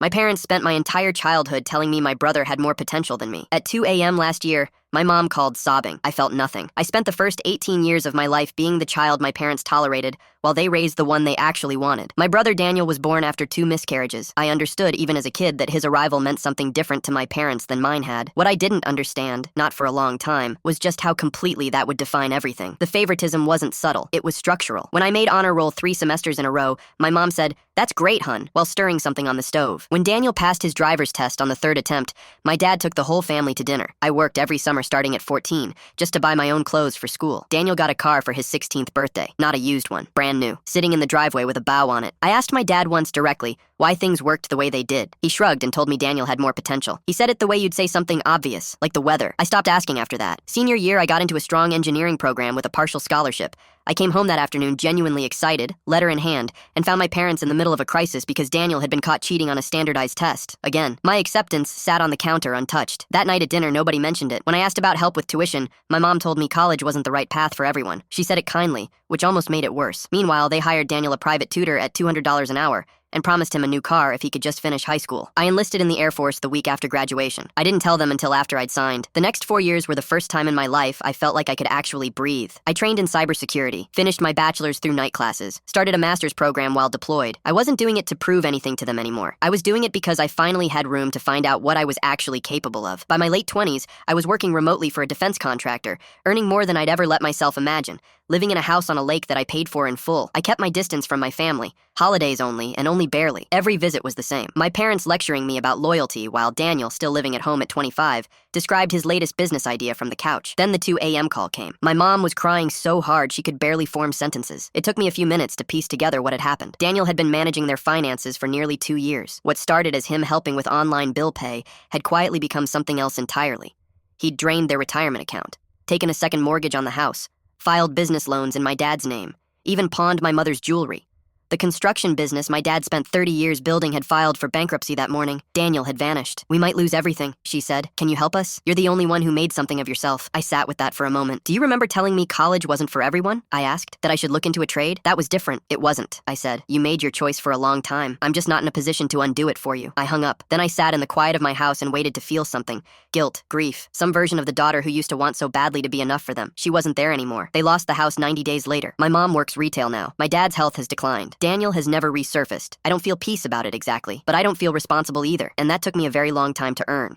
My parents spent my entire childhood telling me my brother had more potential than me. At 2 a.m. last year, my mom called sobbing. I felt nothing. I spent the first 18 years of my life being the child my parents tolerated while they raised the one they actually wanted. My brother Daniel was born after 2 miscarriages. I understood, even as a kid, that his arrival meant something different to my parents than mine had. What I didn't understand, not for a long time, was just how completely that would define everything. The favoritism wasn't subtle. It was structural. When I made honor roll 3 semesters in a row, my mom said, "That's great, hun," while stirring something on the stove. When Daniel passed his driver's test on the 3rd attempt, my dad took the whole family to dinner. I worked every summer starting at 14, just to buy my own clothes for school. Daniel got a car for his 16th birthday, not a used one, brand new, sitting in the driveway with a bow on it. I asked my dad once directly why things worked the way they did. He shrugged and told me Daniel had more potential. He said it the way you'd say something obvious, like the weather. I stopped asking after that. Senior year, I got into a strong engineering program with a partial scholarship. I came home that afternoon genuinely excited, letter in hand, and found my parents in the middle of a crisis because Daniel had been caught cheating on a standardized test. Again, my acceptance sat on the counter untouched. That night at dinner, nobody mentioned it. When I asked about help with tuition, my mom told me college wasn't the right path for everyone. She said it kindly, which almost made it worse. Meanwhile, they hired Daniel a private tutor at $200 an hour and promised him a new car if he could just finish high school. I enlisted in the Air Force the week after graduation. I didn't tell them until after I'd signed. The next 4 years were the first time in my life I felt like I could actually breathe. I trained in cybersecurity, finished my bachelor's through night classes, started a master's program while deployed. I wasn't doing it to prove anything to them anymore. I was doing it because I finally had room to find out what I was actually capable of. By my late 20s, I was working remotely for a defense contractor, earning more than I'd ever let myself imagine, living in a house on a lake that I paid for in full. I kept my distance from my family, holidays only, and only barely. Every visit was the same. My parents lecturing me about loyalty while Daniel, still living at home at 25, described his latest business idea from the couch. Then the 2 a.m. call came. My mom was crying so hard she could barely form sentences. It took me a few minutes to piece together what had happened. Daniel had been managing their finances for nearly 2 years. What started as him helping with online bill pay had quietly become something else entirely. He'd drained their retirement account, taken a second mortgage on the house, filed business loans in my dad's name, even pawned my mother's jewelry. The construction business my dad spent 30 years building had filed for bankruptcy that morning. Daniel had vanished. "We might lose everything," she said. "Can you help us? You're the only one who made something of yourself." I sat with that for a moment. "Do you remember telling me college wasn't for everyone?" I asked. "That I should look into a trade?" "That was different." "It wasn't," I said. "You made your choice for a long time. I'm just not in a position to undo it for you." I hung up. Then I sat in the quiet of my house and waited to feel something. Guilt, grief, some version of the daughter who used to want so badly to be enough for them. She wasn't there anymore. They lost the house 90 days later. My mom works retail now. My dad's health has declined. Daniel has never resurfaced. I don't feel peace about it exactly, but I don't feel responsible either, and that took me a very long time to earn.